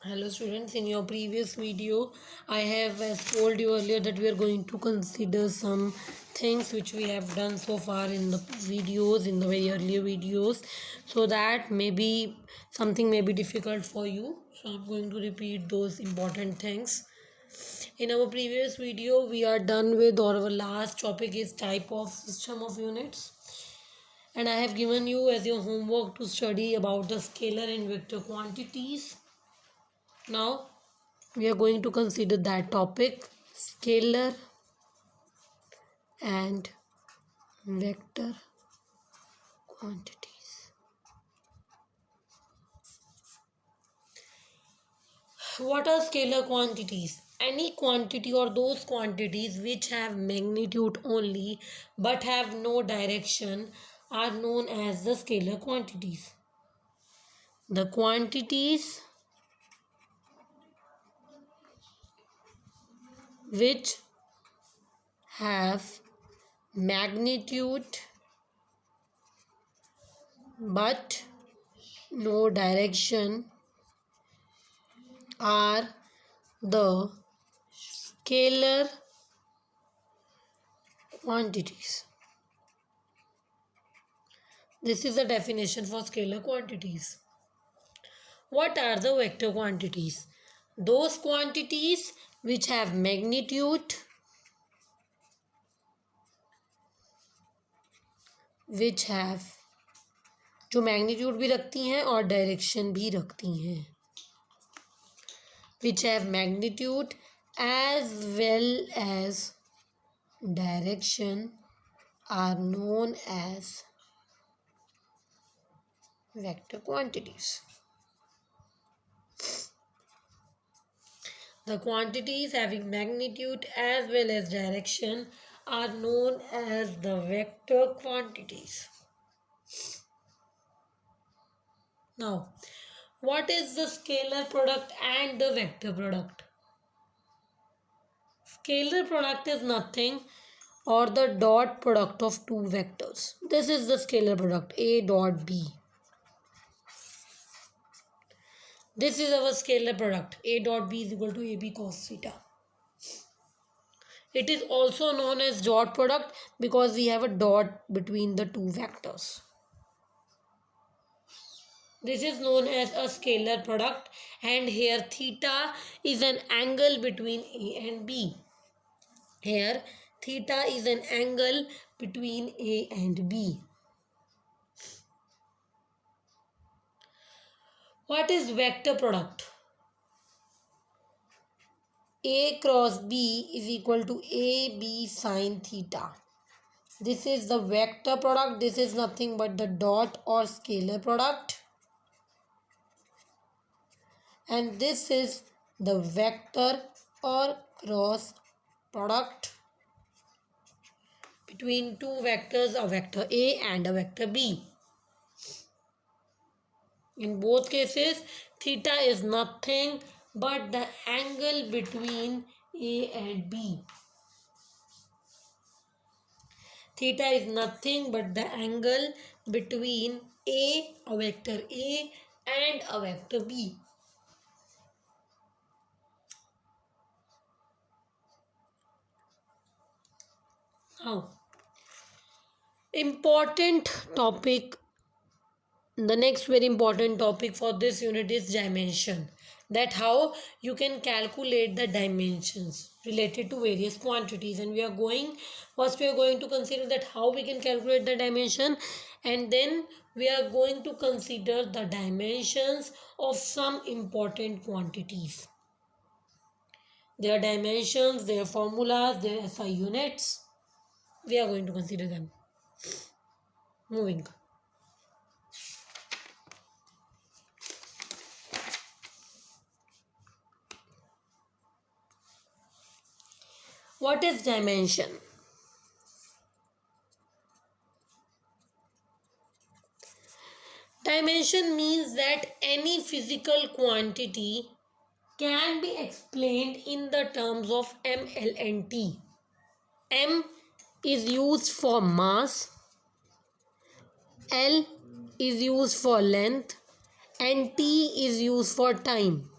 Hello students, in your previous video I have told you earlier that we are going to consider some things which we have done so far in the videos, in the very earlier videos, so that maybe something may be difficult for you. So I'm going to repeat those important things. In our previous video we are done with, or our last topic is type of system of units, and I have given you as your homework to study about the scalar and vector quantities. Now we are going to consider that topic, scalar and vector quantities. What are scalar quantities? Any quantity or those quantities which have magnitude only but have no direction are known as the scalar quantities. The quantities which have magnitude but no direction are the scalar quantities. This is the definition for scalar quantities. What are the vector quantities? Those quantities which have magnitude, which have जो magnitude भी रखती हैं और direction भी रखती हैं, which have magnitude as well as direction are known as vector quantities. The quantities having magnitude as well as direction are known as the vector quantities. Now, what is the scalar product and the vector product? Scalar product is nothing or the dot product of two vectors. This is the scalar product, A dot B. This is our scalar product, A dot B is equal to AB cos theta. It is also known as dot product because we have a dot between the two vectors. This is known as a scalar product, and here theta is an angle between A and B. Here theta is an angle between A and B. What is vector product? A cross B is equal to AB sine theta. This is the vector product. This is nothing but the dot or scalar product. And this is the vector or cross product between two vectors, a vector A and a vector B. In both cases, theta is nothing but the angle between A and B. Theta is nothing but the angle between a vector A, and a vector B. Now, important topic, the next very important topic for this unit is dimension. That how you can calculate the dimensions related to various quantities, and we are going to consider that how we can calculate the dimension, and then we are going to consider the dimensions of some important quantities, their dimensions, their formulas, their SI units. We are going to consider them. Moving. What is dimension? Dimension means that any physical quantity can be explained in the terms of M, L and T. M is used for mass, L is used for length, and T is used for time.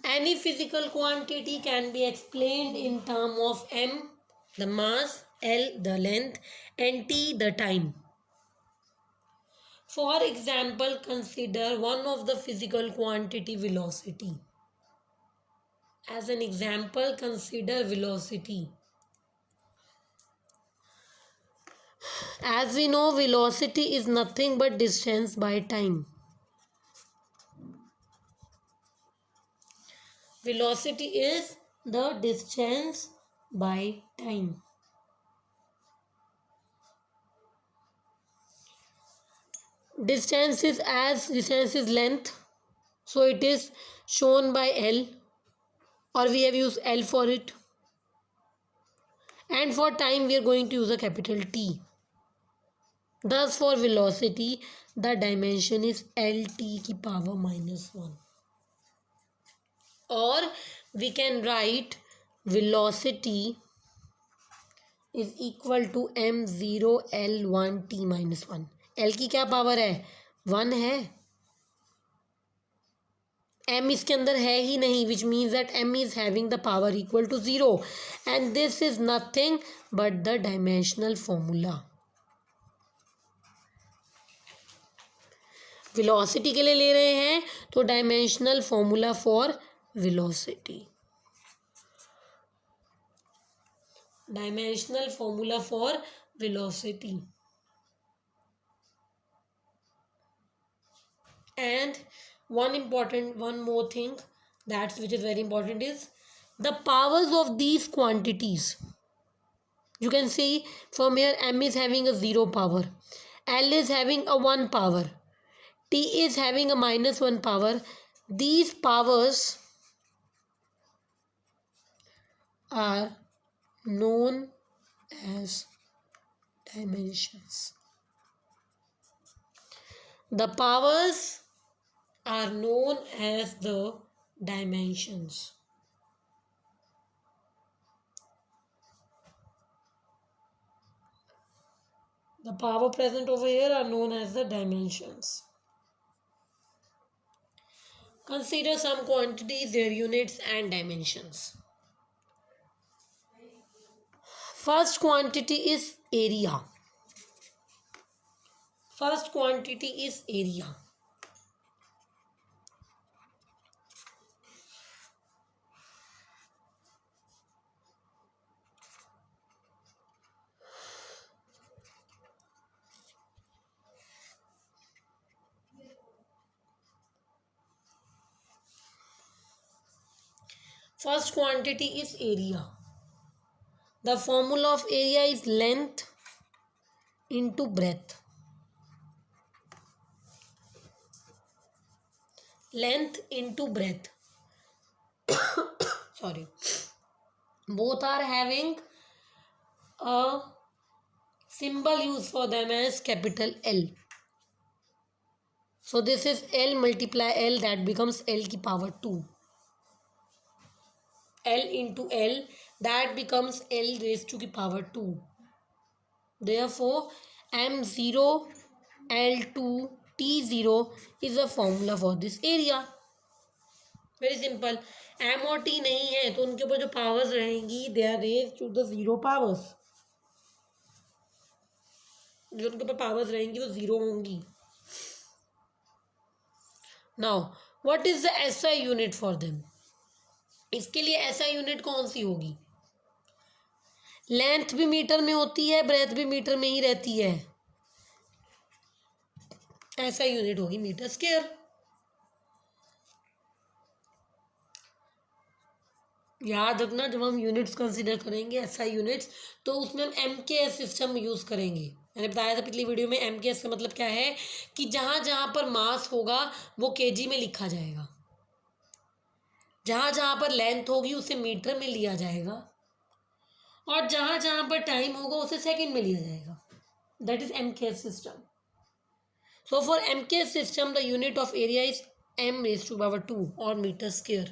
Any physical quantity can be explained in terms of m, the mass, l, the length, and t, the time. For example, consider one of the physical quantity, velocity. As an example, consider velocity. As we know, velocity is nothing but distance by time. Velocity is the distance by time. Distance is length, so it is shown by L, or we have used L for it. And for time we are going to use a capital T. Thus for velocity the dimension is Lt की power -1. Or we can write velocity is equal to m0 L1 t -1. L की क्या power है? 1 है. m इसके अंदर है ही नहीं, which means that m is having the power equal to 0, and this is nothing but the dimensional formula. Velocity के लिए ले रहे हैं तो dimensional formula for velocity. Dimensional formula for velocity. And one more thing which is very important is the powers of these quantities. You can see from here m is having a 0 power, L is having a 1 power, T is having a -1 power. These powers are known as dimensions. The powers are known as the dimensions. The power present over here are known as the dimensions. Consider some quantities, their units and dimensions. First quantity is area. First quantity is area. First quantity is area. The formula of area is length into breadth. Length into breadth. Sorry. Both are having a symbol used for them as capital L. So this is L multiply L, that becomes L की power 2. L into L, that becomes L raised to the power 2. Therefore, M0 L2 T0 is a formula for this area. Very simple. M और T नहीं है तो उनके ऊपर जो powers रहेंगी they are raised to the 0 powers. जो उनके ऊपर powers रहेंगी वो 0 होंगी. Now, what is the SI unit for them? इसके लिए SI यूनिट कौन सी होगी? लेंथ भी मीटर में होती है, ब्रेथ भी मीटर में ही रहती है. SI यूनिट होगी मीटर स्क्वायर. याद रखना जब हम यूनिट्स कंसीडर करेंगे SI यूनिट्स तो उसमें हम MKS सिस्टम यूज़ करेंगे. मैंने बताया था पिछली वीडियो में MKS का मतलब क्या है कि जहाँ जहाँ पर मास होगा वो kg में लिखा जाएगा, जहाँ जहाँ पर लेंथ होगी उसे मीटर में लिया जाएगा, और जहाँ जहाँ पर टाइम होगा उसे सेकंड में लिया जाएगा. That is MKS system. So for MKS system the unit of area is m raised to power 2 or meter square.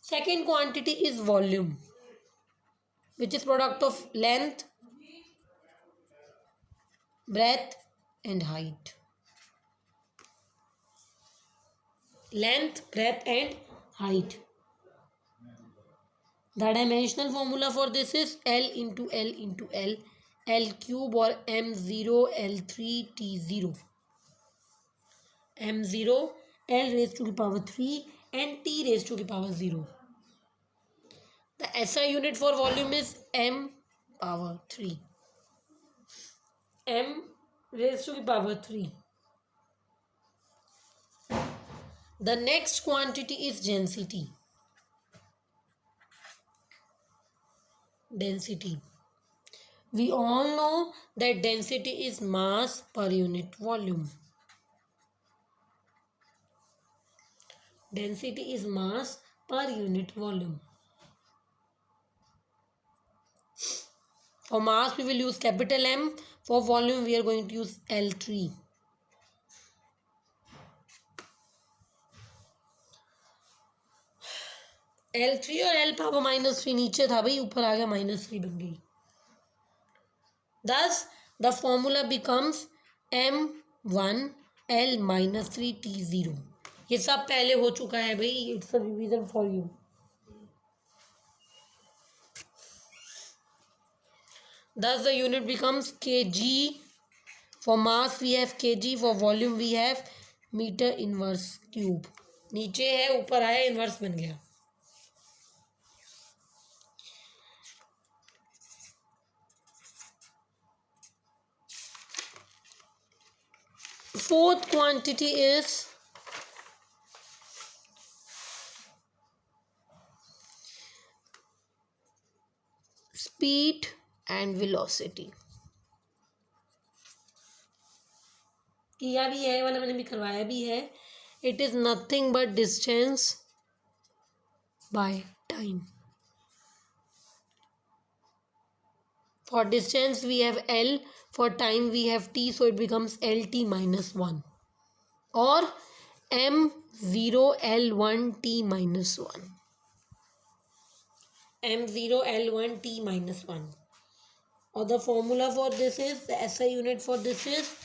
Second quantity is volume, which is product of length, breadth and height. length, breadth and height. The dimensional formula for this is L into L into L, L cube or M0 L3 T0. M0 L raised to the power 3 and T raised to the power 0. The SI unit for volume is M power 3. M raised to the power 3. The next quantity is density. Density. We all know that density is mass per unit volume. Density is mass per unit volume. For mass we will use capital M. For volume we are going to use L3. L3 और L power -3 नीचे था भाई, ऊपर आ गया -3 बन गई. Thus the formula becomes M1 L -3 T0. ये सब पहले हो चुका है भाई. It's a revision for you. Thus the unit becomes kg. For mass we have kg. For volume we have meter inverse cube. नीचे है ऊपर आया इनवर्स बन गया. Fourth quantity is speed and velocity. किया भी है वाला, मैंने भी करवाया भी है. It is nothing but distance by time. For distance we have L, for time we have T, so it becomes LT minus 1 or M0 L1 T minus 1. M0 L1 T minus 1. Or the formula for this is, the SI unit for this is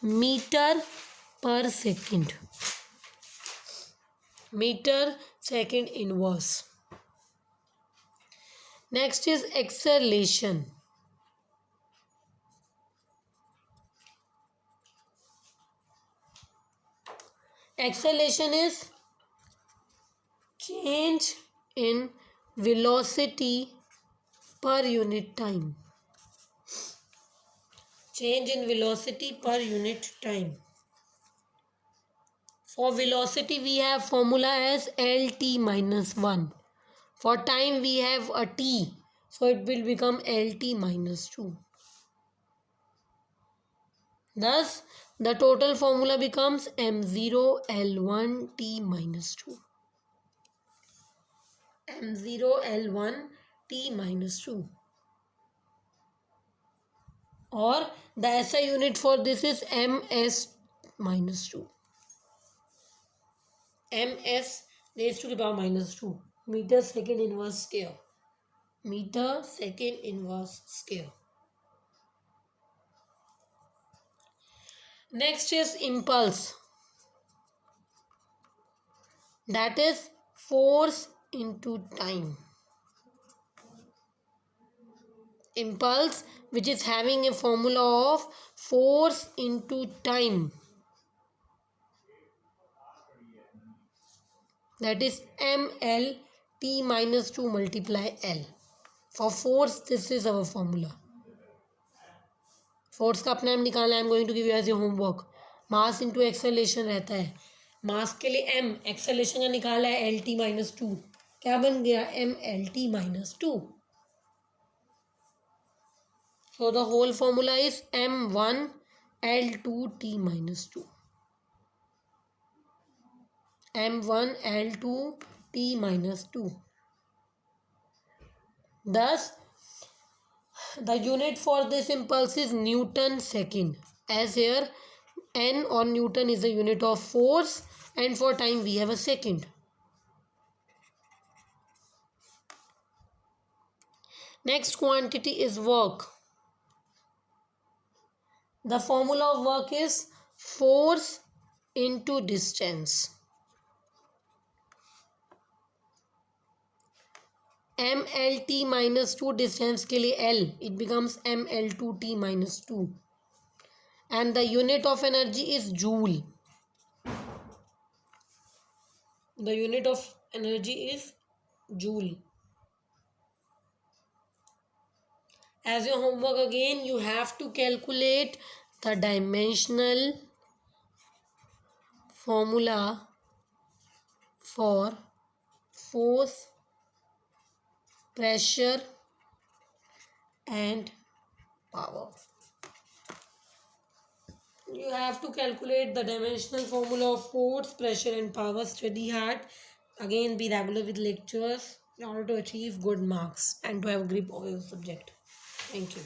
meter per second. Meter second inverse. Next is acceleration. Acceleration is change in velocity per unit time. Change in velocity per unit time. For velocity we have formula as LT minus 1. For time we have a T, so it will become LT minus 2. Thus the total formula becomes M0 L1 T minus 2. M0 L1 T minus 2. Or the SI unit for this is MS minus 2. MS raised to the power minus 2. Meter second inverse square. Meter second inverse square. Next is impulse. That is force into time. Impulse, which is having a formula of force into time. That is ML T minus 2 multiply L. For force this is our formula. Force का अपना नाम निकालना है. I am going to give you as a homework. Mass into acceleration रहता है. मास के लिए m, acceleration का निकाला है LT माइनस 2. क्या बन गया? MLT minus 2. So the whole formula is M1 L2 T minus 2. M1 L2 T minus 2. Thus the unit for this impulse is Newton second, as here N or Newton is the unit of force and for time we have a second. Next quantity is work. The formula of work is force into distance. MLT minus 2 distance के लिए L, it becomes ML2T minus 2. And the unit of energy is joule. The unit of energy is joule. As your homework again, you have to calculate the dimensional formula for force, pressure and power. You have to calculate the dimensional formula of force, pressure and power. Study hard. Again, be regular with lectures in order to achieve good marks and to have a grip of your subject. Thank you.